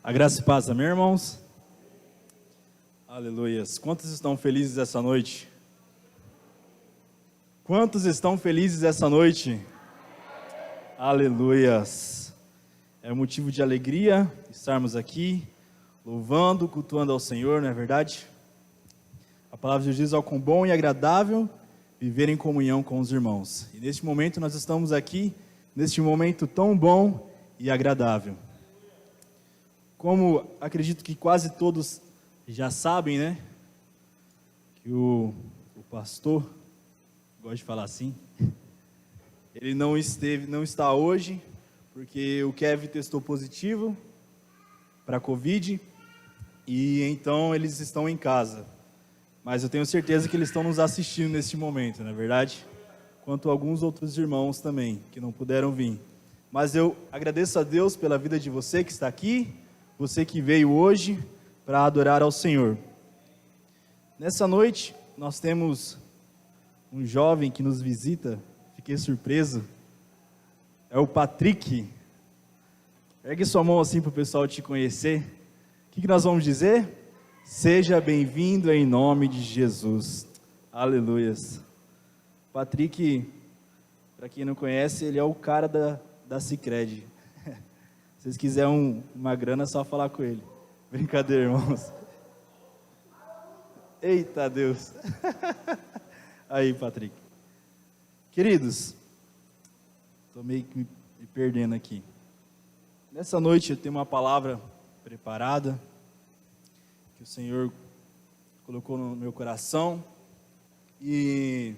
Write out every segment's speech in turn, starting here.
A graça e paz, amém, irmãos? Aleluias. Quantos estão felizes essa noite? Quantos estão felizes essa noite? Aleluias. É motivo de alegria estarmos aqui, louvando, cultuando ao Senhor, não é verdade? A palavra de Deus diz: ao quão bom e agradável viver em comunhão com os irmãos. E neste momento nós estamos aqui, neste momento tão bom e agradável. Como acredito que quase todos já sabem, né? Que o pastor, gosto de falar assim, ele não está hoje, porque o Kevin testou positivo para a Covid, e então eles estão em casa. Mas eu tenho certeza que eles estão nos assistindo neste momento, não é verdade? Quanto alguns outros irmãos também, que não puderam vir. Mas eu agradeço a Deus pela vida de você que está aqui, você que veio hoje para adorar ao Senhor. Nessa noite, nós temos um jovem que nos visita, fiquei surpreso, é o Patrick. Ergue sua mão assim para o pessoal te conhecer. O que nós vamos dizer? Seja bem-vindo em nome de Jesus. Aleluias. Patrick, para quem não conhece, ele é o cara da Sicredi. Se vocês quiserem uma grana, é só falar com ele. Brincadeira, irmãos. Eita Deus. Aí, Patrick. Queridos, estou meio que me perdendo aqui. Nessa noite eu tenho uma palavra preparada, que o Senhor colocou no meu coração. E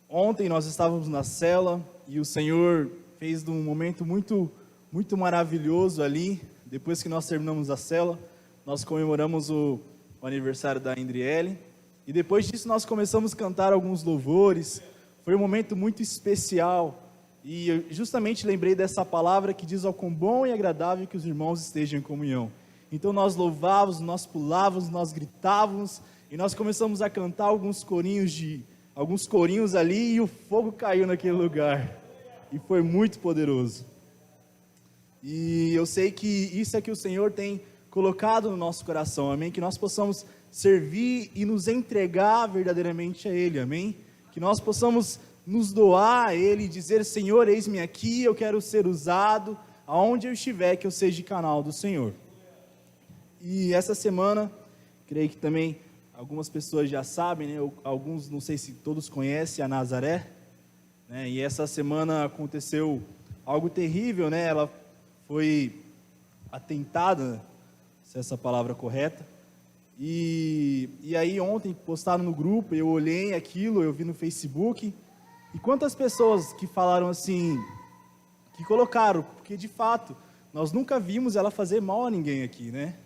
ontem nós estávamos na cela e o Senhor fez de um momento muito maravilhoso ali. Depois que nós terminamos a cela, nós comemoramos o aniversário da Indriele. E depois disso nós começamos a cantar alguns louvores. Foi um momento muito especial. E eu justamente lembrei dessa palavra que diz: ao quão bom e agradável que os irmãos estejam em comunhão. Então nós louvávamos, nós pulávamos, nós gritávamos. E nós começamos a cantar alguns corinhos ali, e o fogo caiu naquele lugar. E foi muito poderoso. E eu sei que isso é que o Senhor tem colocado no nosso coração, amém? Que nós possamos servir e nos entregar verdadeiramente a Ele, amém? Que nós possamos nos doar a Ele e dizer: Senhor, eis-me aqui, eu quero ser usado, aonde eu estiver, que eu seja canal do Senhor. E essa semana, creio que também algumas pessoas já sabem, né? Alguns, não sei se todos conhecem a Nazaré, né? E essa semana aconteceu algo terrível, né? Ela foi atentada, se essa palavra é correta, e aí ontem postaram no grupo, eu olhei aquilo, eu vi no Facebook, e quantas pessoas que falaram assim, que colocaram, porque de fato, nós nunca vimos ela fazer mal a ninguém aqui, né?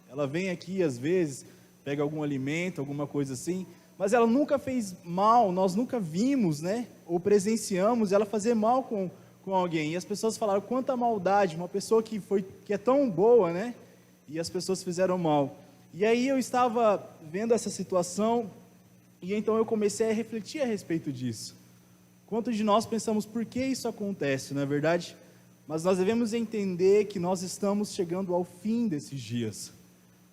Ela vem aqui às vezes, pega algum alimento, alguma coisa assim, mas ela nunca fez mal, nós nunca vimos, né? Ou presenciamos ela fazer mal com alguém. E as pessoas falaram: quanta maldade, uma pessoa que é tão boa, né? E as pessoas fizeram mal. E aí eu estava vendo essa situação, e então eu comecei a refletir a respeito disso. Quantos de nós pensamos: por que isso acontece, não é verdade? Mas nós devemos entender que nós estamos chegando ao fim desses dias.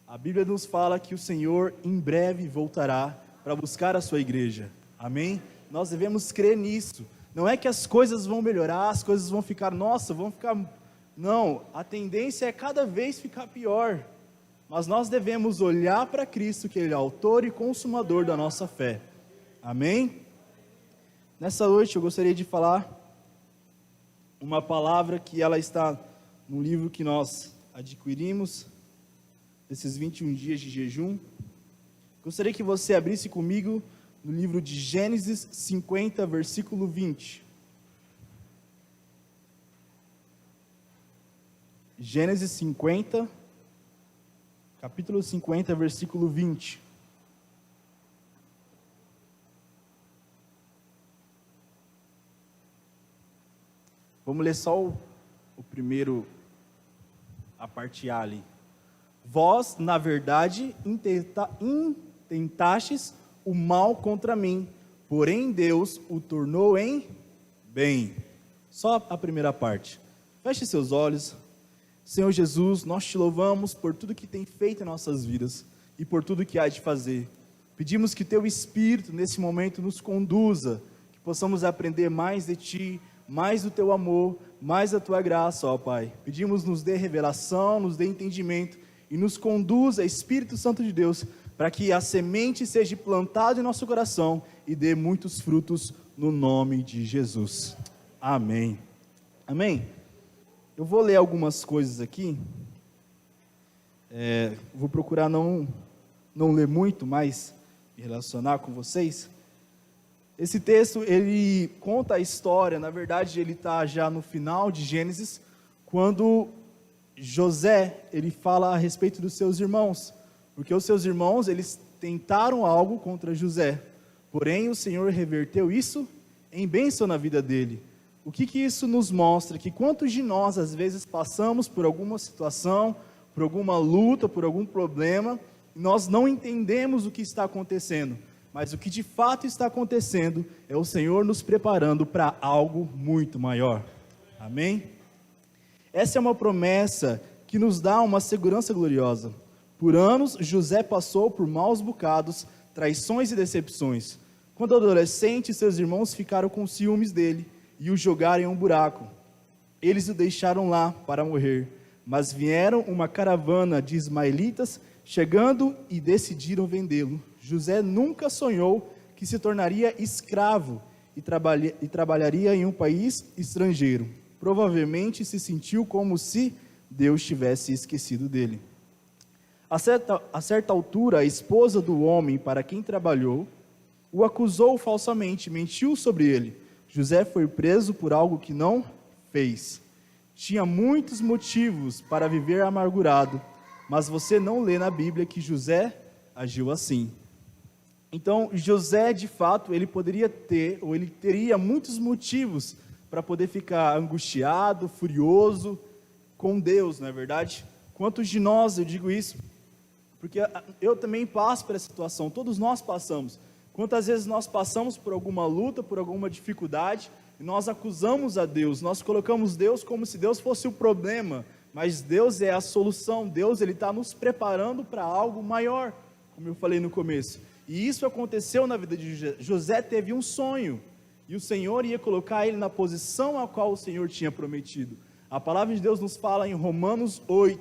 A Bíblia nos fala que o Senhor em breve voltará para buscar a sua igreja, amém? Nós devemos crer nisso. Não é que as coisas vão melhorar, as coisas vão ficar, não, a tendência é cada vez ficar pior. Mas nós devemos olhar para Cristo, que Ele é autor e consumador da nossa fé, amém? Nessa noite eu gostaria de falar uma palavra que ela está no livro que nós adquirimos, esses 21 dias de jejum. Gostaria que você abrisse comigo no livro de Gênesis 50, versículo 20. Gênesis 50, capítulo 50, versículo 20. Vamos ler só o primeiro, a parte A ali. Vós, na verdade, intentastes o mal contra mim, porém Deus o tornou em bem. Só a primeira parte. Feche seus olhos. Senhor Jesus, nós te louvamos por tudo que tem feito em nossas vidas e por tudo que há de fazer. Pedimos que teu Espírito nesse momento nos conduza, que possamos aprender mais de ti, mais do teu amor, mais da tua graça, ó Pai. Pedimos nos dê revelação, nos dê entendimento e nos conduza, Espírito Santo de Deus, para que a semente seja plantada em nosso coração e dê muitos frutos no nome de Jesus. Amém. Amém. Eu vou ler algumas coisas aqui. Vou procurar não ler muito, mas me relacionar com vocês. Esse texto, ele conta a história, na verdade ele está já no final de Gênesis, quando José, ele fala a respeito dos seus irmãos, porque os seus irmãos, eles tentaram algo contra José, porém o Senhor reverteu isso em bênção na vida dele. O que isso nos mostra? Que quantos de nós, às vezes, passamos por alguma situação, por alguma luta, por algum problema, e nós não entendemos o que está acontecendo, mas o que de fato está acontecendo é o Senhor nos preparando para algo muito maior. Amém? Essa é uma promessa que nos dá uma segurança gloriosa. Por anos, José passou por maus bocados, traições e decepções. Quando adolescente, seus irmãos ficaram com ciúmes dele e o jogaram em um buraco. Eles o deixaram lá para morrer, mas vieram uma caravana de ismaelitas chegando e decidiram vendê-lo. José nunca sonhou que se tornaria escravo e trabalharia em um país estrangeiro. Provavelmente se sentiu como se Deus tivesse esquecido dele. A certa altura, a esposa do homem para quem trabalhou o acusou falsamente, mentiu sobre ele. José foi preso por algo que não fez. Tinha muitos motivos para viver amargurado, mas você não lê na Bíblia que José agiu assim. Então, José, de fato, ele poderia ter, ou ele teria muitos motivos para poder ficar angustiado, furioso com Deus, não é verdade? Quantos de nós, eu digo isso, porque eu também passo por essa situação, todos nós passamos. Quantas vezes nós passamos por alguma luta, por alguma dificuldade, e nós acusamos a Deus, nós colocamos Deus como se Deus fosse o problema, mas Deus é a solução. Deus, ele está nos preparando para algo maior, como eu falei no começo. E isso aconteceu na vida de José. José teve um sonho, e o Senhor ia colocar ele na posição a qual o Senhor tinha prometido. A palavra de Deus nos fala em Romanos 2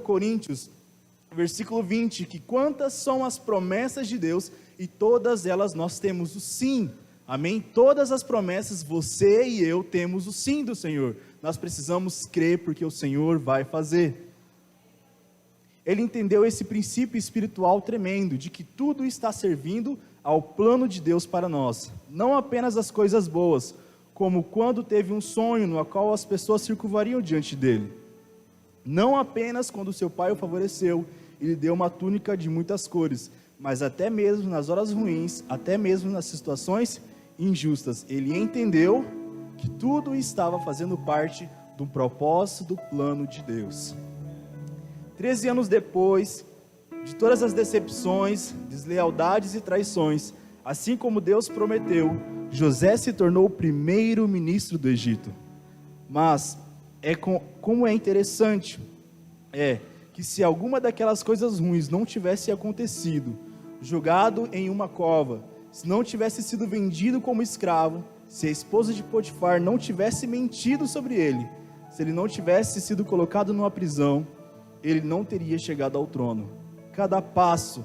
Coríntios, versículo 20, que quantas são as promessas de Deus, e todas elas nós temos o sim, amém? Todas as promessas, você e eu temos o sim do Senhor, nós precisamos crer, porque o Senhor vai fazer. Ele entendeu esse princípio espiritual tremendo, de que tudo está servindo ao plano de Deus para nós, não apenas as coisas boas, como quando teve um sonho no qual as pessoas se curvariam diante dele. Não apenas quando seu pai o favoreceu e lhe deu uma túnica de muitas cores, mas até mesmo nas horas ruins, até mesmo nas situações injustas, ele entendeu que tudo estava fazendo parte do propósito do plano de Deus. 13 anos depois de todas as decepções, deslealdades e traições, assim como Deus prometeu, José se tornou o primeiro ministro do Egito. Mas como é interessante que se alguma daquelas coisas ruins não tivesse acontecido, jogado em uma cova, se não tivesse sido vendido como escravo, se a esposa de Potifar não tivesse mentido sobre ele, se ele não tivesse sido colocado numa prisão, ele não teria chegado ao trono. Cada passo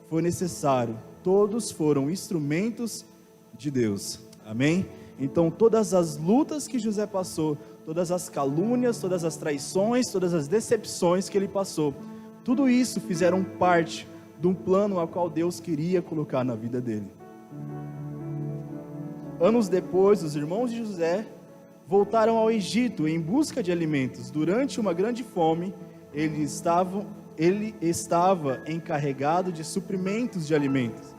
foi necessário, todos foram instrumentos de Deus, amém? Então todas as lutas que José passou, todas as calúnias, todas as traições, todas as decepções que ele passou, tudo isso fizeram parte de um plano ao qual Deus queria colocar na vida dele. Anos depois, os irmãos de José voltaram ao Egito em busca de alimentos. Durante uma grande fome, ele estava encarregado de suprimentos de alimentos.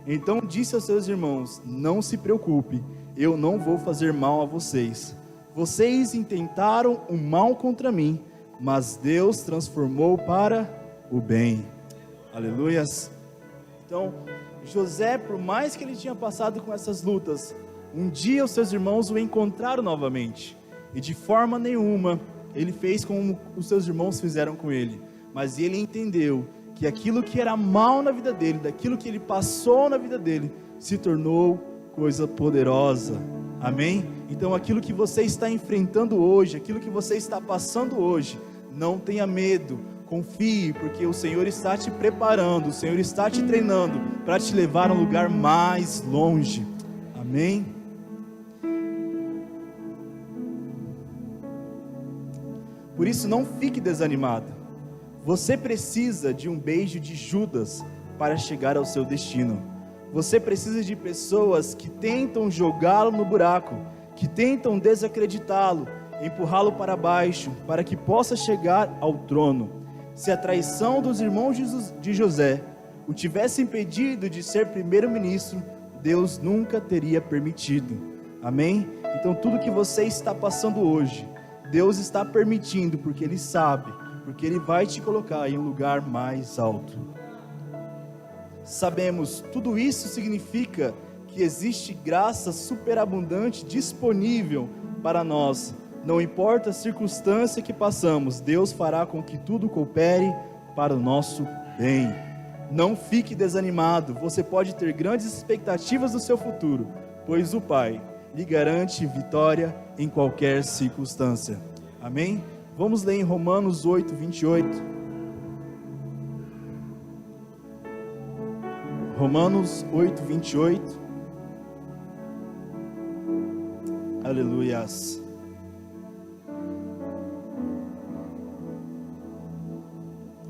Então disse aos seus irmãos: não se preocupe, eu não vou fazer mal a vocês. Vocês intentaram o mal contra mim, mas Deus transformou para o bem. Aleluias. Então, José, por mais que ele tinha passado com essas lutas, um dia os seus irmãos o encontraram novamente. e de forma nenhuma ele fez como os seus irmãos fizeram com ele, mas ele entendeu que aquilo que era mal na vida dele, daquilo que ele passou na vida dele, se tornou coisa poderosa. Amém? Então aquilo que você está enfrentando hoje, aquilo que você está passando hoje, não tenha medo, confie, porque o Senhor está te preparando, o Senhor está te treinando para te levar a um lugar mais longe. Amém? Por isso não fique desanimado. Você precisa de um beijo de Judas para chegar ao seu destino. Você precisa de pessoas que tentam jogá-lo no buraco, que tentam desacreditá-lo, empurrá-lo para baixo, para que possa chegar ao trono. Se a traição dos irmãos de José o tivesse impedido de ser primeiro-ministro, Deus nunca teria permitido. Amém? Então tudo que você está passando hoje, Deus está permitindo, porque Ele sabe, porque Ele vai te colocar em um lugar mais alto. Sabemos, tudo isso significa que existe graça superabundante disponível para nós. Não importa a circunstância que passamos, Deus fará com que tudo coopere para o nosso bem. Não fique desanimado, você pode ter grandes expectativas do seu futuro, pois o Pai lhe garante vitória em qualquer circunstância. Amém? Vamos ler em Romanos 8, 28. Romanos 8, 28. Aleluias.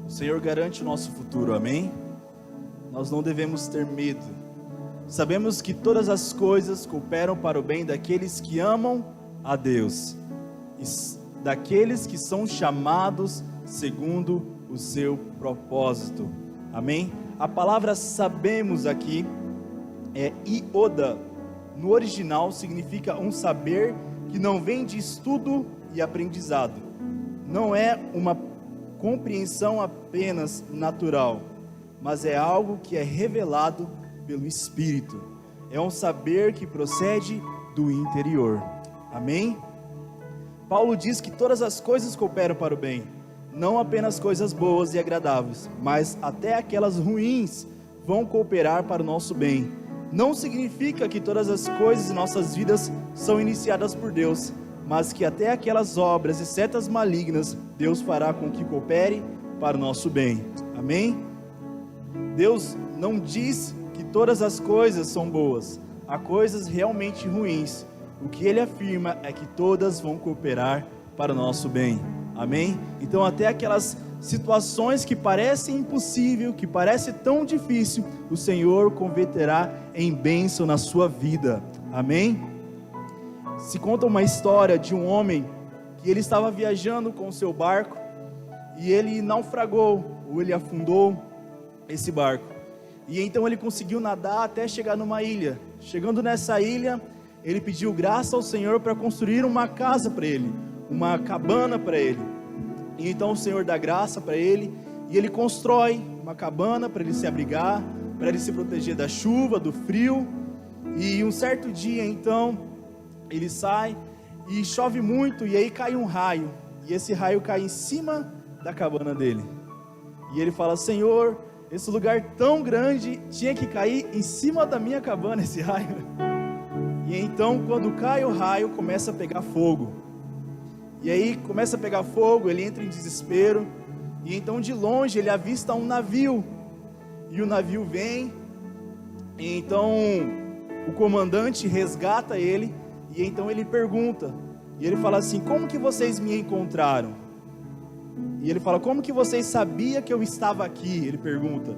O Senhor garante o nosso futuro, amém? Nós não devemos ter medo. Sabemos que todas as coisas cooperam para o bem daqueles que amam a Deus, e daqueles que são chamados segundo o seu propósito. Amém? A palavra sabemos aqui é ioda. No original significa um saber que não vem de estudo e aprendizado. Não é uma compreensão apenas natural, mas é algo que é revelado pelo Espírito. É um saber que procede do interior. Amém? Paulo diz que todas as coisas cooperam para o bem, não apenas coisas boas e agradáveis, mas até aquelas ruins vão cooperar para o nosso bem. Não significa que todas as coisas em nossas vidas são iniciadas por Deus, mas que até aquelas obras e setas malignas, Deus fará com que coopere para o nosso bem. Amém? Deus não diz que todas as coisas são boas, há coisas realmente ruins. O que Ele afirma é que todas vão cooperar para o nosso bem. Amém? Então até aquelas situações que parecem impossível, que parece tão difícil, o Senhor converterá em bênção na sua vida. Amém? Se conta uma história de um homem que ele estava viajando com o seu barco e ele naufragou, ou ele afundou esse barco. E então ele conseguiu nadar até chegar numa ilha. Chegando nessa ilha, ele pediu graça ao Senhor para construir uma casa para ele, uma cabana para ele. E então o Senhor dá graça para ele, e ele constrói uma cabana para ele se abrigar, para ele se proteger da chuva, do frio. E um certo dia então ele sai e chove muito, e aí cai um raio, e esse raio cai em cima da cabana dele. E ele fala: Senhor, esse lugar tão grande tinha que cair em cima da minha cabana esse raio. E então quando cai o raio, começa a pegar fogo. E aí começa a pegar fogo, ele entra em desespero. E então de longe ele avista um navio. E o navio vem. E então o comandante resgata ele. E então ele pergunta. E ele fala assim: como que vocês me encontraram? E ele fala: como que vocês sabiam que eu estava aqui? Ele pergunta.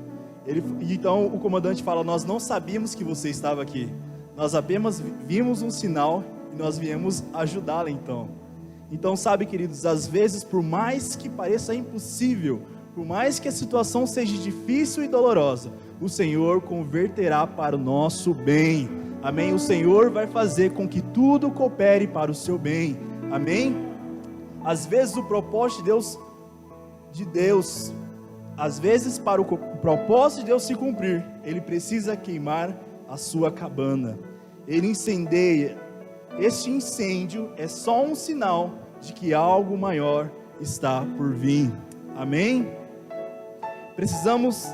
Então o comandante fala: nós não sabíamos que você estava aqui. Nós apenas vimos um sinal e nós viemos ajudá-la então. Então sabe, queridos, às vezes por mais que pareça impossível, por mais que a situação seja difícil e dolorosa, o Senhor converterá para o nosso bem. Amém? O Senhor vai fazer com que tudo coopere para o seu bem. Amém? Às vezes o propósito de Deus, às vezes para o propósito de Deus se cumprir, Ele precisa queimar a sua cabana. Ele incendeia este incêndio é só um sinal de que algo maior está por vir. Amém? Precisamos,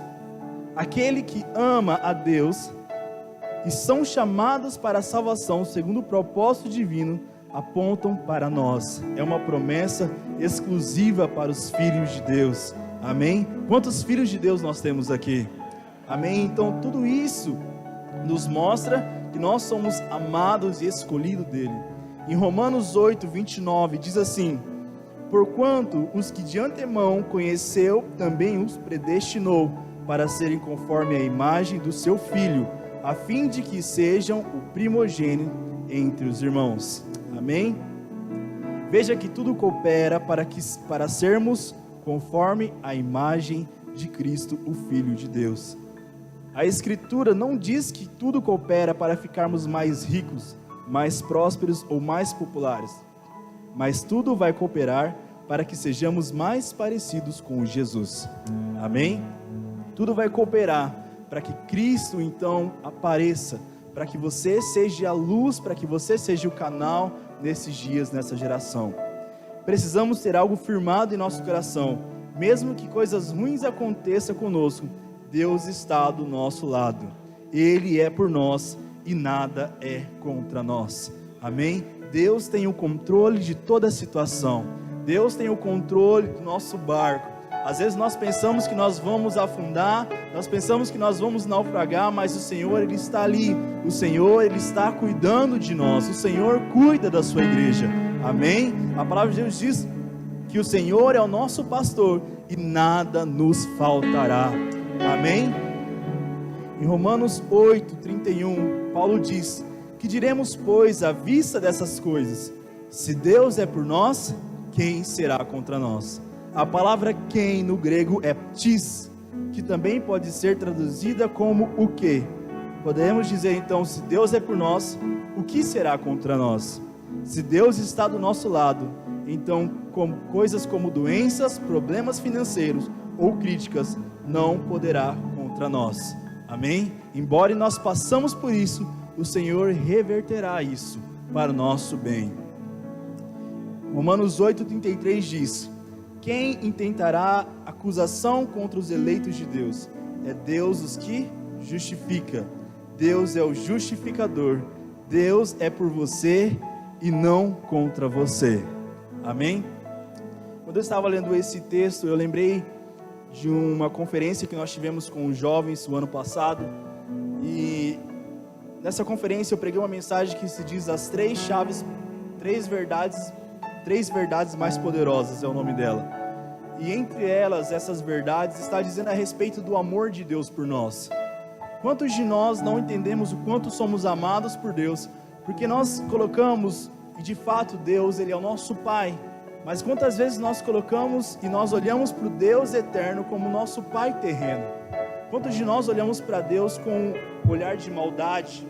aquele que ama a Deus e são chamados para a salvação segundo o propósito divino, apontam para nós. É uma promessa exclusiva para os filhos de Deus. Amém? Quantos filhos de Deus nós temos aqui? Amém? Então tudo isso nos mostra que nós somos amados e escolhidos dele. Em Romanos 8, 29 diz assim: porquanto os que de antemão conheceu, também os predestinou para serem conforme a imagem do seu Filho, a fim de que sejam o primogênito entre os irmãos. Amém? Veja que tudo coopera para sermos conforme a imagem de Cristo, o Filho de Deus. A Escritura não diz que tudo coopera para ficarmos mais ricos, mais prósperos ou mais populares, mas tudo vai cooperar para que sejamos mais parecidos com Jesus. Amém? Tudo vai cooperar para que Cristo então apareça, para que você seja a luz, para que você seja o canal nesses dias, nessa geração. Precisamos ter algo firmado em nosso coração, mesmo que coisas ruins aconteçam conosco, Deus está do nosso lado, Ele é por nós e nada é contra nós. Amém? Deus tem o controle de toda a situação, Deus tem o controle do nosso barco. Às vezes nós pensamos que nós vamos afundar, nós pensamos que nós vamos naufragar, mas o Senhor, Ele está ali, o Senhor, Ele está cuidando de nós, o Senhor cuida da sua igreja. Amém? A palavra de Deus diz que o Senhor é o nosso pastor e nada nos faltará. Amém? Em Romanos 8, 31, Paulo diz: que diremos, pois, à vista dessas coisas? Se Deus é por nós, quem será contra nós? A palavra quem no grego é ptis, que também pode ser traduzida como o que. Podemos dizer então, se Deus é por nós, o que será contra nós? Se Deus está do nosso lado, então coisas como doenças, problemas financeiros ou críticas não poderá contra nós. Amém? Embora nós passamos por isso, o Senhor reverterá isso para o nosso bem. Romanos 8,33 diz: quem intentará acusação contra os eleitos de Deus? É Deus os que justifica. Deus é o justificador. Deus é por você e não contra você. Amém? Quando eu estava lendo esse texto, eu lembrei de uma conferência que nós tivemos com os jovens o ano passado. E nessa conferência eu preguei uma mensagem que se diz as três chaves, três verdades mais poderosas, é o nome dela. E entre elas, essas verdades, está dizendo a respeito do amor de Deus por nós. Quantos de nós não entendemos o quanto somos amados por Deus? Porque nós colocamos, e de fato Deus, Ele é o nosso Pai. Mas quantas vezes nós colocamos e nós olhamos para o Deus eterno como nosso Pai terreno? Quantos de nós olhamos para Deus com um olhar de maldade?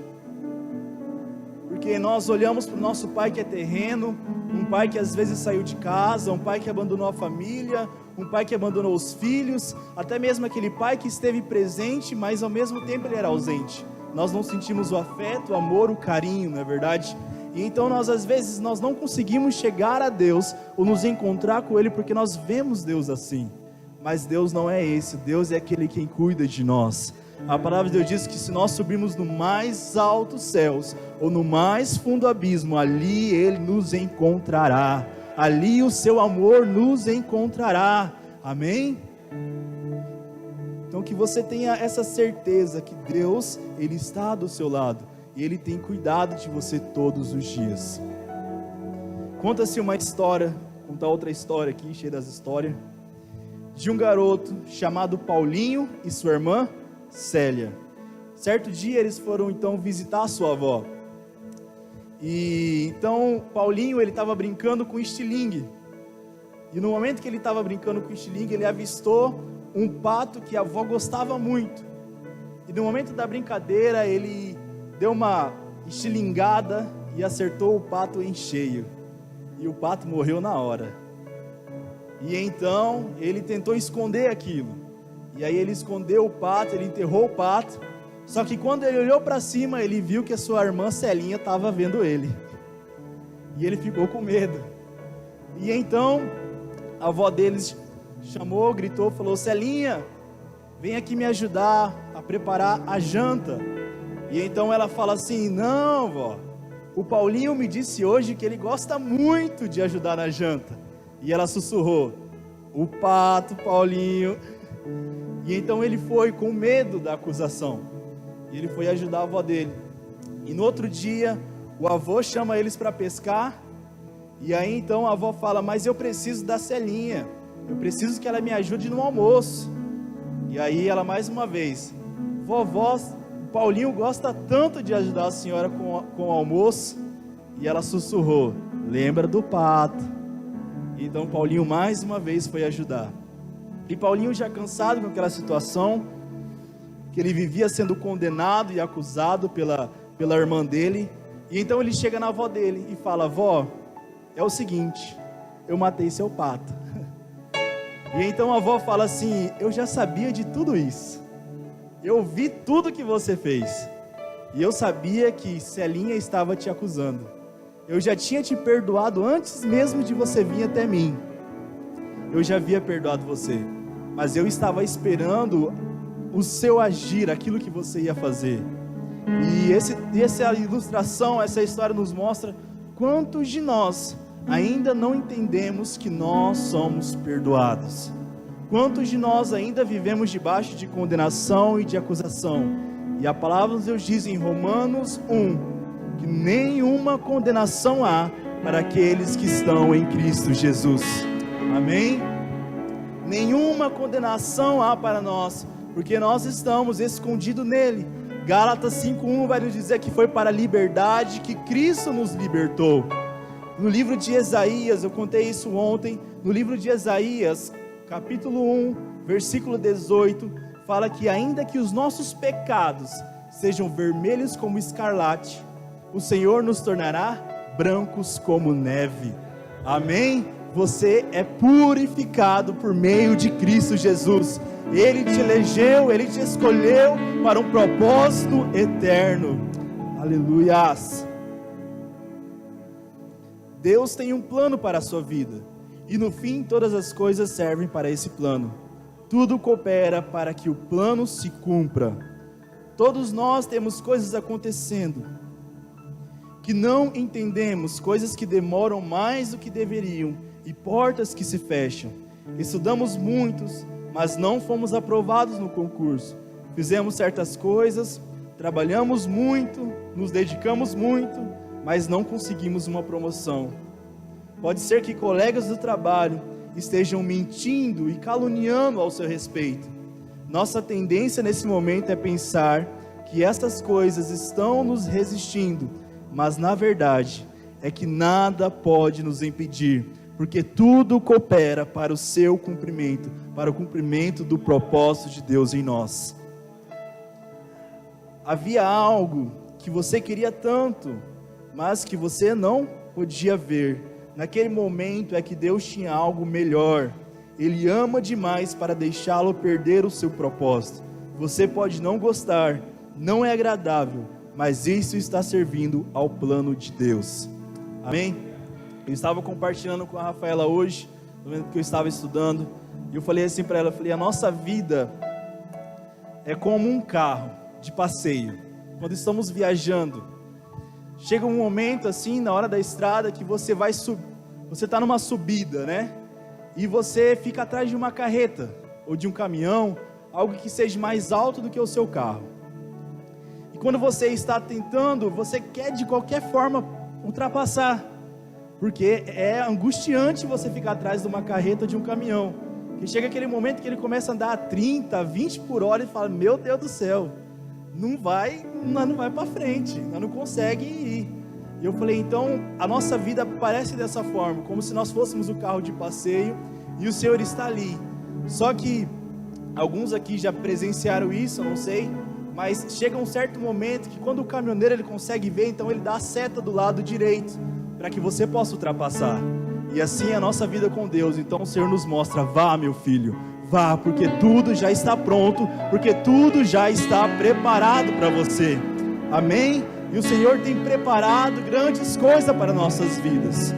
Porque nós olhamos para o nosso Pai que é terreno, um pai que às vezes saiu de casa, um pai que abandonou a família, um pai que abandonou os filhos, até mesmo aquele pai que esteve presente, mas ao mesmo tempo ele era ausente. Nós não sentimos o afeto, o amor, o carinho, não é verdade? E então nós às vezes nós não conseguimos chegar a Deus ou nos encontrar com Ele porque nós vemos Deus assim. Mas Deus não é esse, Deus é aquele quem cuida de nós. A palavra de Deus diz que se nós subirmos no mais altos céus ou no mais fundo abismo, ali Ele nos encontrará, ali o seu amor nos encontrará. Amém? Então que você tenha essa certeza que Deus, Ele está do seu lado e Ele tem cuidado de você todos os dias. Conta-se uma história, contar outra história aqui, cheia das histórias, de um garoto chamado Paulinho e sua irmã Célia. Certo dia eles foram então visitar a sua avó. E então Paulinho, ele estava brincando com estilingue. E no momento que ele estava brincando com estilingue, ele avistou um pato que a avó gostava muito. E no momento da brincadeira, ele deu uma estilingada e acertou o pato em cheio. E o pato morreu na hora. E então ele tentou esconder aquilo. E aí ele escondeu o pato, ele enterrou o pato. Só que quando ele olhou para cima, ele viu que a sua irmã Celinha estava vendo ele. E ele ficou com medo. E então a avó deles chamou, gritou, falou: Celinha, vem aqui me ajudar a preparar a janta. E então ela fala assim: não, vó, o Paulinho me disse hoje que ele gosta muito de ajudar na janta. E ela sussurrou: o pato, Paulinho. E então ele foi com medo da acusação. E ele foi ajudar a avó dele. E no outro dia, o avô chama eles para pescar. E aí então a avó fala: mas eu preciso da Celinha, eu preciso que ela me ajude no almoço. E aí ela mais uma vez: vovó, o Paulinho gosta tanto de ajudar a senhora com o almoço. E ela sussurrou: lembra do pato. Então Paulinho mais uma vez foi ajudar. E Paulinho, já cansado com aquela situação, que ele vivia sendo condenado e acusado pela irmã dele, e então ele chega na avó dele e fala: vó, é o seguinte, eu matei seu pato. E então a avó fala assim: eu já sabia de tudo isso, eu vi tudo que você fez, e eu sabia que Celinha estava te acusando, eu já tinha te perdoado antes mesmo de você vir até mim, eu já havia perdoado você, mas eu estava esperando o seu agir, aquilo que você ia fazer. E essa ilustração, essa história nos mostra quantos de nós ainda não entendemos que nós somos perdoados. Quantos de nós ainda vivemos debaixo de condenação e de acusação. E a palavra de Deus diz em Romanos 1, que nenhuma condenação há para aqueles que estão em Cristo Jesus. Amém? Nenhuma condenação há para nós, porque nós estamos escondidos nele. Gálatas 5:1 vai nos dizer que foi para a liberdade que Cristo nos libertou. No livro de Isaías, eu contei isso ontem, no livro de Isaías, capítulo 1, versículo 18, fala que ainda que os nossos pecados sejam vermelhos como escarlate, o Senhor nos tornará brancos como neve. Amém? Você é purificado por meio de Cristo Jesus. Ele te elegeu, Ele te escolheu para um propósito eterno. Aleluias. Deus tem um plano para a sua vida, e no fim todas as coisas servem para esse plano. Tudo coopera para que o plano se cumpra. Todos nós temos coisas acontecendo que não entendemos, coisas que demoram mais do que deveriam, e portas que se fecham. Estudamos muitos, mas não fomos aprovados no concurso. Fizemos certas coisas, trabalhamos muito, nos dedicamos muito, mas não conseguimos uma promoção. Pode ser que colegas do trabalho estejam mentindo e caluniando ao seu respeito. Nossa tendência nesse momento é pensar que essas coisas estão nos resistindo, mas na verdade é que nada pode nos impedir, porque tudo coopera para o seu cumprimento, para o cumprimento do propósito de Deus em nós. Havia algo que você queria tanto, mas que você não podia ver. Naquele momento é que Deus tinha algo melhor. Ele ama demais para deixá-lo perder o seu propósito. Você pode não gostar, não é agradável, mas isso está servindo ao plano de Deus. Amém? Eu estava compartilhando com a Rafaela hoje, no momento que eu estava estudando, e eu falei assim para ela, eu falei: a nossa vida é como um carro de passeio. Quando estamos viajando, chega um momento assim, na hora da estrada, que você vai você está numa subida, né? E você fica atrás de uma carreta, ou de um caminhão, algo que seja mais alto do que o seu carro. E quando você está tentando, você quer de qualquer forma ultrapassar, porque é angustiante você ficar atrás de uma carreta ou de um caminhão, que chega aquele momento que ele começa a andar a 30, 20 por hora e fala: meu Deus do céu, não vai para frente, nós não consegue ir. E eu falei: então a nossa vida parece dessa forma, como se nós fôssemos o carro de passeio e o Senhor está ali. Só que alguns aqui já presenciaram isso, eu não sei, mas chega um certo momento que quando o caminhoneiro ele consegue ver, então ele dá a seta do lado direito, para que você possa ultrapassar. E assim é a nossa vida com Deus. Então o Senhor nos mostra: vá, meu filho, vá, porque tudo já está pronto, porque tudo já está preparado para você. Amém? e o Senhor tem preparado grandes coisas para nossas vidas.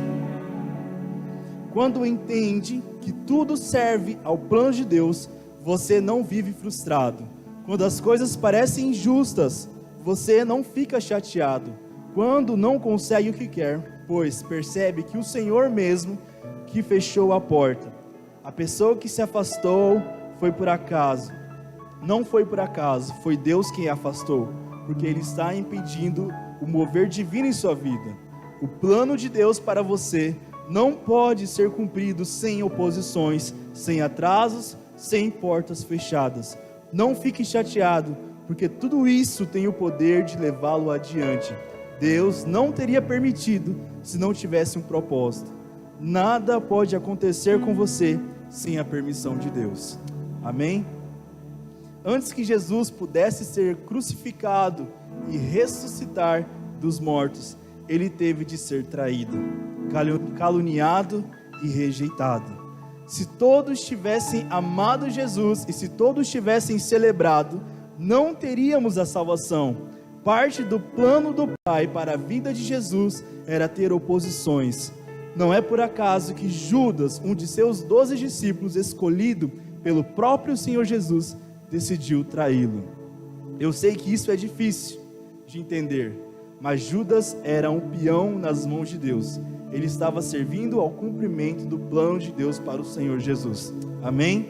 Quando entende que tudo serve ao plano de Deus, você não vive frustrado. Quando as coisas parecem injustas, você não fica chateado. Quando não consegue o que quer, pois percebe que o Senhor mesmo que fechou a porta. A pessoa que se afastou foi por acaso. Não foi por acaso, foi Deus quem a afastou, porque Ele está impedindo o mover divino em sua vida. O plano de Deus para você não pode ser cumprido sem oposições, sem atrasos, sem portas fechadas. Não fique chateado, porque tudo isso tem o poder de levá-lo adiante. Deus não teria permitido se não tivesse um propósito. Nada pode acontecer com você sem a permissão de Deus. Amém? Antes que Jesus pudesse ser crucificado e ressuscitar dos mortos, Ele teve de ser traído, caluniado e rejeitado. Se todos tivessem amado Jesus e se todos tivessem celebrado, não teríamos a salvação. Parte do plano do Pai para a vida de Jesus era ter oposições. Não é por acaso que Judas, um de seus 12 discípulos, escolhido pelo próprio Senhor Jesus, decidiu traí-lo. Eu sei que isso é difícil de entender, mas Judas era um peão nas mãos de Deus. Ele estava servindo ao cumprimento do plano de Deus para o Senhor Jesus. Amém?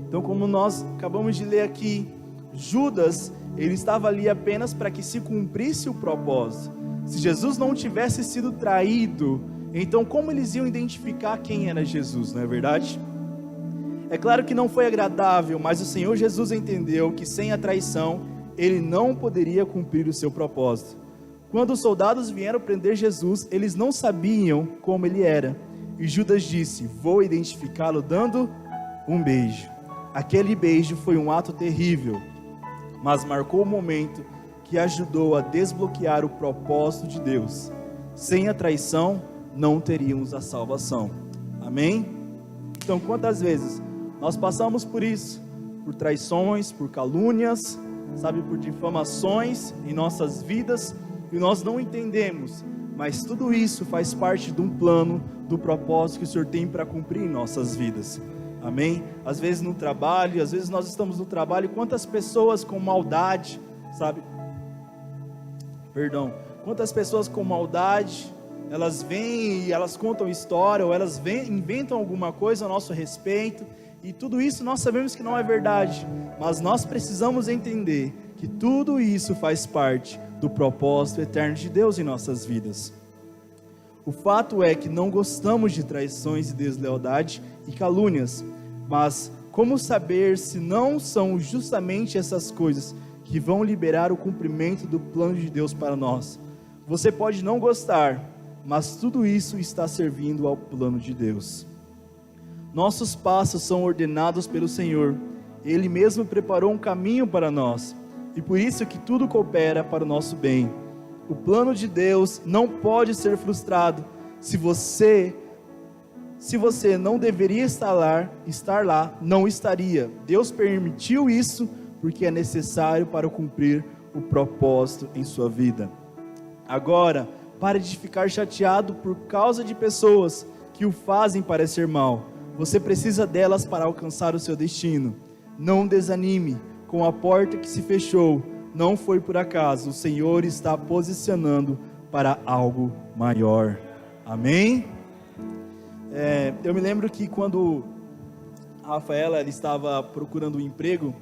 Então, como nós acabamos de ler aqui, Judas, ele estava ali apenas para que se cumprisse o propósito. Se Jesus não tivesse sido traído, então como eles iam identificar quem era Jesus, não é verdade? É claro que não foi agradável, mas o Senhor Jesus entendeu que sem a traição, ele não poderia cumprir o seu propósito. Quando os soldados vieram prender Jesus, eles não sabiam como ele era. E Judas disse: vou identificá-lo dando um beijo. Aquele beijo foi um ato terrível, mas marcou o momento que ajudou a desbloquear o propósito de Deus. Sem a traição, não teríamos a salvação. Amém? Então, quantas vezes nós passamos por isso? Por traições, por calúnias, sabe, por difamações em nossas vidas, e nós não entendemos, mas tudo isso faz parte de um plano, do propósito que o Senhor tem para cumprir em nossas vidas. Amém? Às vezes no trabalho, às vezes nós estamos no trabalho, e quantas pessoas com maldade, sabe? Quantas pessoas com maldade, elas vêm e elas contam história, ou elas inventam alguma coisa a nosso respeito, e tudo isso nós sabemos que não é verdade, mas nós precisamos entender que tudo isso faz parte do propósito eterno de Deus em nossas vidas. O fato é que não gostamos de traições e deslealdade e calúnias, mas como saber se não são justamente essas coisas que vão liberar o cumprimento do plano de Deus para nós? Você pode não gostar, mas tudo isso está servindo ao plano de Deus. Nossos passos são ordenados pelo Senhor. Ele mesmo preparou um caminho para nós, e por isso que tudo coopera para o nosso bem. O plano de Deus não pode ser frustrado. Se você não deveria estar lá, não estaria. Deus permitiu isso porque é necessário para cumprir o propósito em sua vida. Agora, pare de ficar chateado por causa de pessoas que o fazem parecer mal. Você precisa delas para alcançar o seu destino. Não desanime com a porta que se fechou. Não foi por acaso. O Senhor está posicionando para algo maior. Amém? Eu me lembro que quando a Rafaela ela estava procurando um emprego,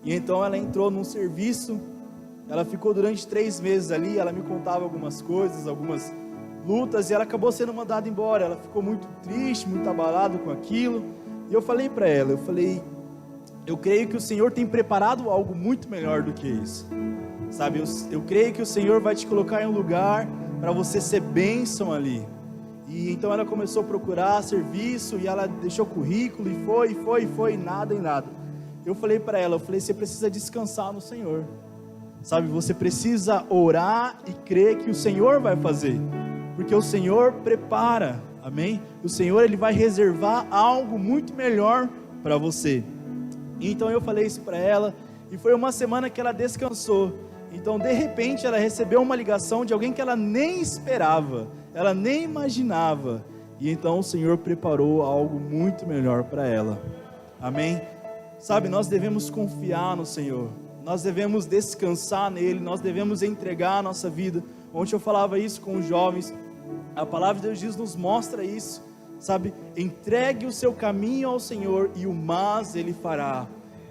e então ela entrou num serviço, ela ficou durante 3 meses ali, ela me contava algumas coisas, algumas lutas, e ela acabou sendo mandada embora. Ela ficou muito triste, muito abalada com aquilo, e eu falei para ela, eu creio que o Senhor tem preparado algo muito melhor do que isso, sabe, eu creio que o Senhor vai te colocar em um lugar para você ser bênção ali. E então ela começou a procurar serviço, e ela deixou currículo, e foi, nada em nada. Eu falei para ela, você precisa descansar no Senhor, sabe, você precisa orar e crer que o Senhor vai fazer, porque o Senhor prepara, amém? O Senhor, Ele vai reservar algo muito melhor para você. Então eu falei isso para ela, e foi uma semana que ela descansou. Então, de repente, ela recebeu uma ligação de alguém que ela nem esperava, ela nem imaginava. E então o Senhor preparou algo muito melhor para ela. Amém? Sabe, nós devemos confiar no Senhor. Nós devemos descansar nele, nós devemos entregar a nossa vida. Ontem eu falava isso com os jovens. A palavra de Deus nos mostra isso. Sabe, entregue o seu caminho ao Senhor e o mais Ele fará.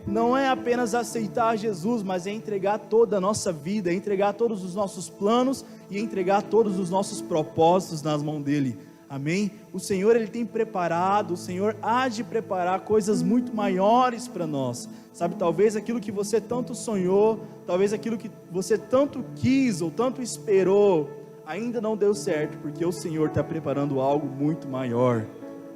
Não é apenas aceitar Jesus, mas é entregar toda a nossa vida, é entregar todos os nossos planos e entregar todos os nossos propósitos nas mãos dEle. Amém? O Senhor, Ele tem preparado, o Senhor há de preparar coisas muito maiores para nós. Sabe, talvez aquilo que você tanto sonhou, talvez aquilo que você tanto quis ou tanto esperou, ainda não deu certo, porque o Senhor está preparando algo muito maior.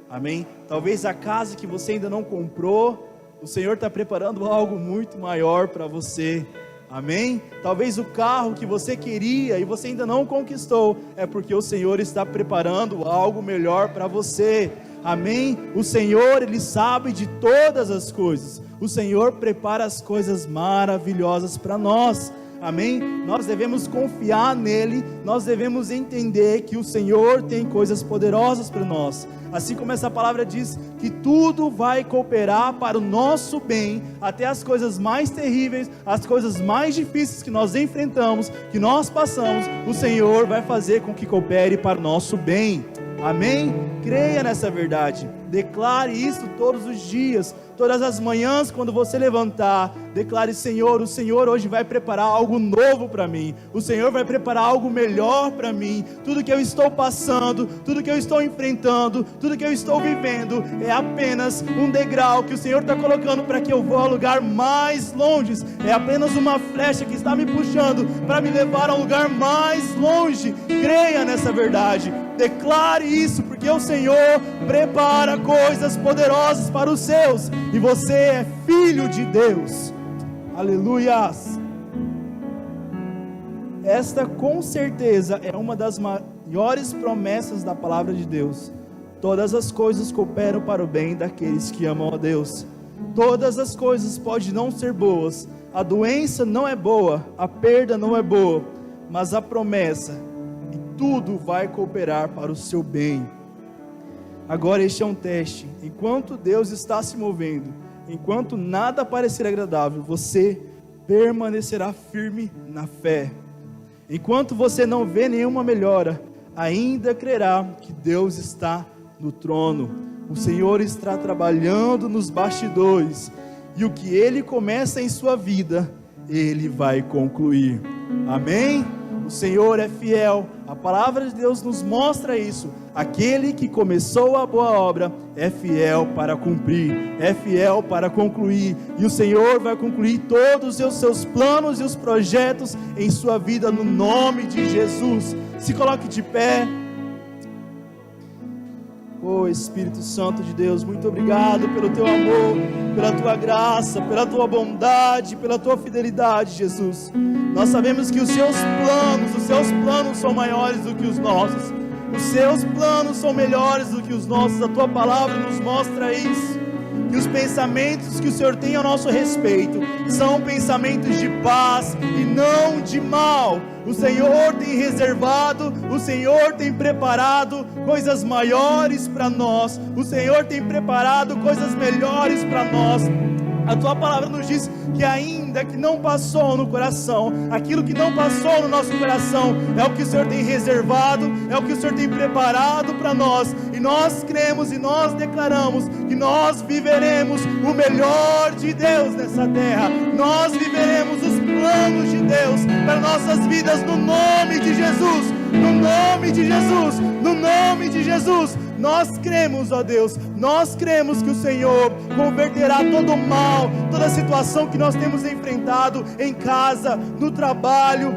Amém? Talvez a casa que você ainda não comprou, o Senhor está preparando algo muito maior para você. Amém? Talvez o carro que você queria e você ainda não conquistou, é porque o Senhor está preparando algo melhor para você. Amém? O Senhor, Ele sabe de todas as coisas. O Senhor prepara as coisas maravilhosas para nós. Amém? Nós devemos confiar nele, nós devemos entender que o Senhor tem coisas poderosas para nós. Assim como essa palavra diz que tudo vai cooperar para o nosso bem, até as coisas mais terríveis, as coisas mais difíceis que nós enfrentamos, que nós passamos, o Senhor vai fazer com que coopere para o nosso bem. Amém? Creia nessa verdade, declare isso todos os dias, todas as manhãs quando você levantar, declare: Senhor, o Senhor hoje vai preparar algo novo para mim, o Senhor vai preparar algo melhor para mim, tudo que eu estou passando, tudo que eu estou enfrentando, tudo que eu estou vivendo, é apenas um degrau que o Senhor está colocando para que eu vou a lugar mais longe, é apenas uma flecha que está me puxando para me levar a um lugar mais longe. Creia nessa verdade, declare isso, porque o Senhor prepara coisas poderosas para os seus, e você é filho de Deus. Aleluias. Esta com certeza é uma das maiores promessas da palavra de Deus. Todas as coisas cooperam para o bem daqueles que amam a Deus. Todas as coisas podem não ser boas, a doença não é boa, a perda não é boa, mas a promessa, e tudo vai cooperar para o seu bem. Agora este é um teste. Enquanto Deus está se movendo, enquanto nada parecer agradável, você permanecerá firme na fé. Enquanto você não vê nenhuma melhora, ainda crerá que Deus está no trono. O Senhor está trabalhando nos bastidores, e o que Ele começa em sua vida, Ele vai concluir. Amém? O Senhor é fiel, a palavra de Deus nos mostra isso. Aquele que começou a boa obra é fiel para cumprir, é fiel para concluir, e o Senhor vai concluir todos os seus planos e os projetos em sua vida, no nome de Jesus. Se coloque de pé. Oh Espírito Santo de Deus, muito obrigado pelo teu amor, pela tua graça, pela tua bondade, pela tua fidelidade, Jesus. Nós sabemos que os seus planos são maiores do que os nossos. Os seus planos são melhores do que os nossos. A tua palavra nos mostra isso. Que os pensamentos que o Senhor tem a nosso respeito são pensamentos de paz e não de mal. O Senhor tem reservado, o Senhor tem preparado coisas maiores para nós. O Senhor tem preparado coisas melhores para nós. A tua palavra nos diz que ainda que não passou no coração, aquilo que não passou no nosso coração, é o que o Senhor tem reservado, é o que o Senhor tem preparado para nós, e nós cremos e nós declaramos que nós viveremos o melhor de Deus nessa terra, nós viveremos os planos de Deus para nossas vidas, no nome de Jesus, no nome de Jesus, no nome de Jesus. Nós cremos, ó Deus, nós cremos que o Senhor converterá todo o mal, toda a situação que nós temos enfrentado em casa, no trabalho,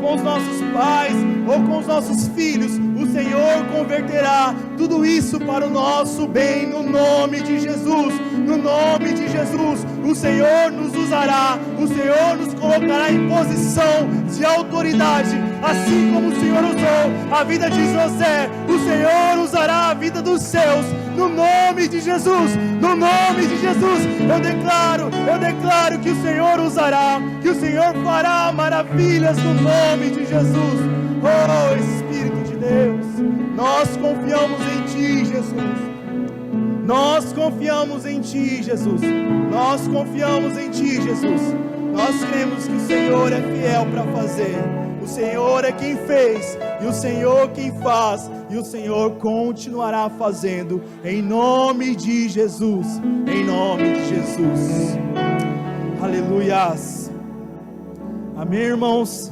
com os nossos pais ou com os nossos filhos. O Senhor converterá tudo isso para o nosso bem, no nome de Jesus, no nome de Jesus. O Senhor nos usará, o Senhor nos colocará em posição de autoridade, assim como o Senhor usou a vida de José, o Senhor usará a vida dos seus, no nome de Jesus, no nome de Jesus. Eu declaro que o Senhor usará, que o Senhor fará maravilhas no nome de Jesus. Oh Espírito de Deus, nós confiamos em Ti, Jesus. Nós confiamos em Ti, Jesus. Nós confiamos em Ti, Jesus. Nós cremos que o Senhor é fiel para fazer. O Senhor é quem fez, e o Senhor quem faz, e o Senhor continuará fazendo, em nome de Jesus. Em nome de Jesus. Aleluias. Amém, irmãos?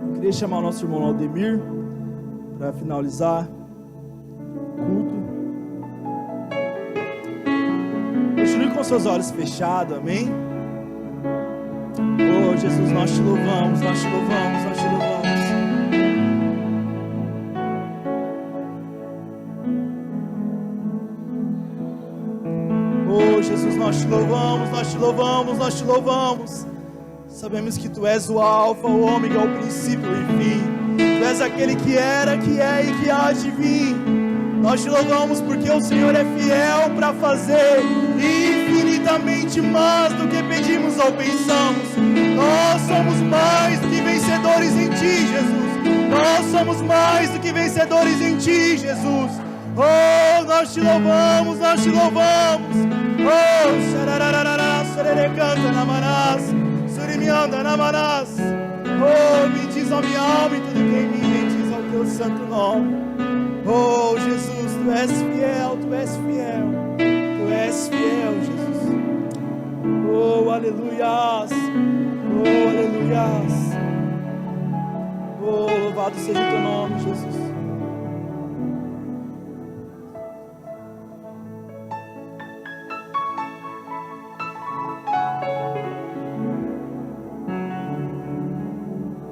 Eu queria chamar o nosso irmão Aldemir para finalizar o culto. Continue com seus olhos fechados, amém? Oh Jesus, nós te louvamos, nós te louvamos, nós te louvamos. Oh Jesus, nós te louvamos, nós te louvamos, nós te louvamos. Sabemos que Tu és o Alfa, o Ômega, o princípio e o fim. Tu és aquele que era, que é e que há de vir. Nós te louvamos porque o Senhor é fiel para fazer infinitamente mais do que pedimos ou pensamos. Nós somos mais do que vencedores em Ti, Jesus. Nós somos mais do que vencedores em Ti, Jesus. Oh, nós te louvamos, nós te louvamos. Oh, xarararará, sererecanta namanás, surimianda namanás. Oh, bendiz a minha alma e tudo que em mim bendiz ao Teu santo nome. Oh Jesus, Tu és fiel, Tu és fiel, Tu és fiel, Jesus. Oh aleluias, oh aleluias. Oh louvado seja o Teu nome, Jesus.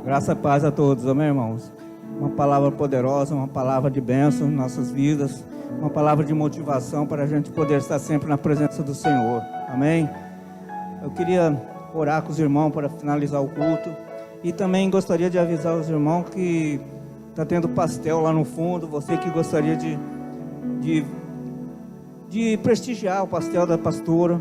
Graça e paz a todos, amém, irmãos? Uma palavra poderosa, uma palavra de bênção em nossas vidas, uma palavra de motivação para a gente poder estar sempre na presença do Senhor, amém? Eu queria orar com os irmãos para finalizar o culto e também gostaria de avisar os irmãos que está tendo pastel lá no fundo. Você que gostaria de prestigiar o pastel da pastora,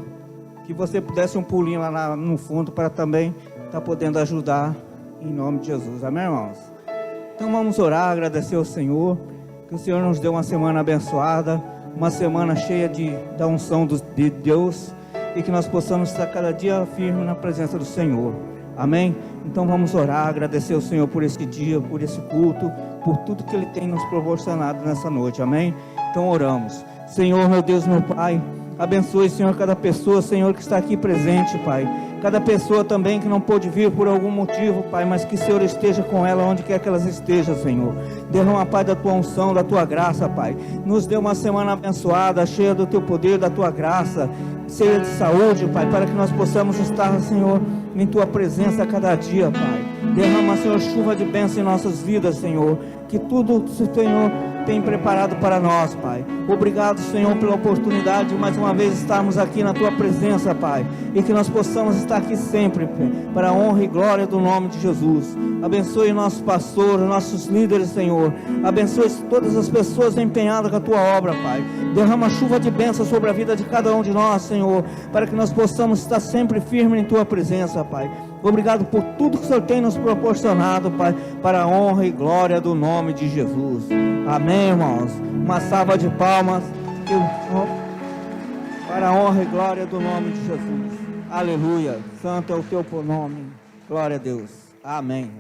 que você pudesse um pulinho lá no fundo para também estar podendo ajudar em nome de Jesus, amém, irmãos? Então vamos orar, agradecer ao Senhor, que o Senhor nos deu uma semana abençoada, uma semana cheia da unção de Deus, e que nós possamos estar cada dia firme na presença do Senhor, amém? Então vamos orar, agradecer ao Senhor por esse dia, por esse culto, por tudo que Ele tem nos proporcionado nessa noite, amém? Então oramos. Senhor, meu Deus, meu Pai, abençoe, Senhor, cada pessoa, Senhor, que está aqui presente, Pai. Cada pessoa também que não pôde vir por algum motivo, Pai, mas que o Senhor esteja com ela onde quer que elas estejam, Senhor. Derrama, Pai, da Tua unção, da Tua graça, Pai. Nos dê uma semana abençoada, cheia do Teu poder, da Tua graça, cheia de saúde, Pai, para que nós possamos estar, Senhor, em Tua presença a cada dia, Pai. Derrama, Senhor, chuva de bênção em nossas vidas, Senhor. Que tudo, Senhor, tem preparado para nós, Pai. Obrigado, Senhor, pela oportunidade de mais uma vez estarmos aqui na Tua presença, Pai, e que nós possamos estar aqui sempre, Pai, para a honra e glória do nome de Jesus. Abençoe nossos pastores, nossos líderes, Senhor. Abençoe todas as pessoas empenhadas com a Tua obra, Pai. Derrama chuva de bênção sobre a vida de cada um de nós, Senhor, para que nós possamos estar sempre firmes em Tua presença, Pai. Obrigado por tudo que o Senhor tem nos proporcionado, Pai, para a honra e glória do nome de Jesus. Amém, irmãos? Uma salva de palmas para a honra e glória do nome de Jesus. Aleluia. Santo é o Teu nome. Glória a Deus. Amém.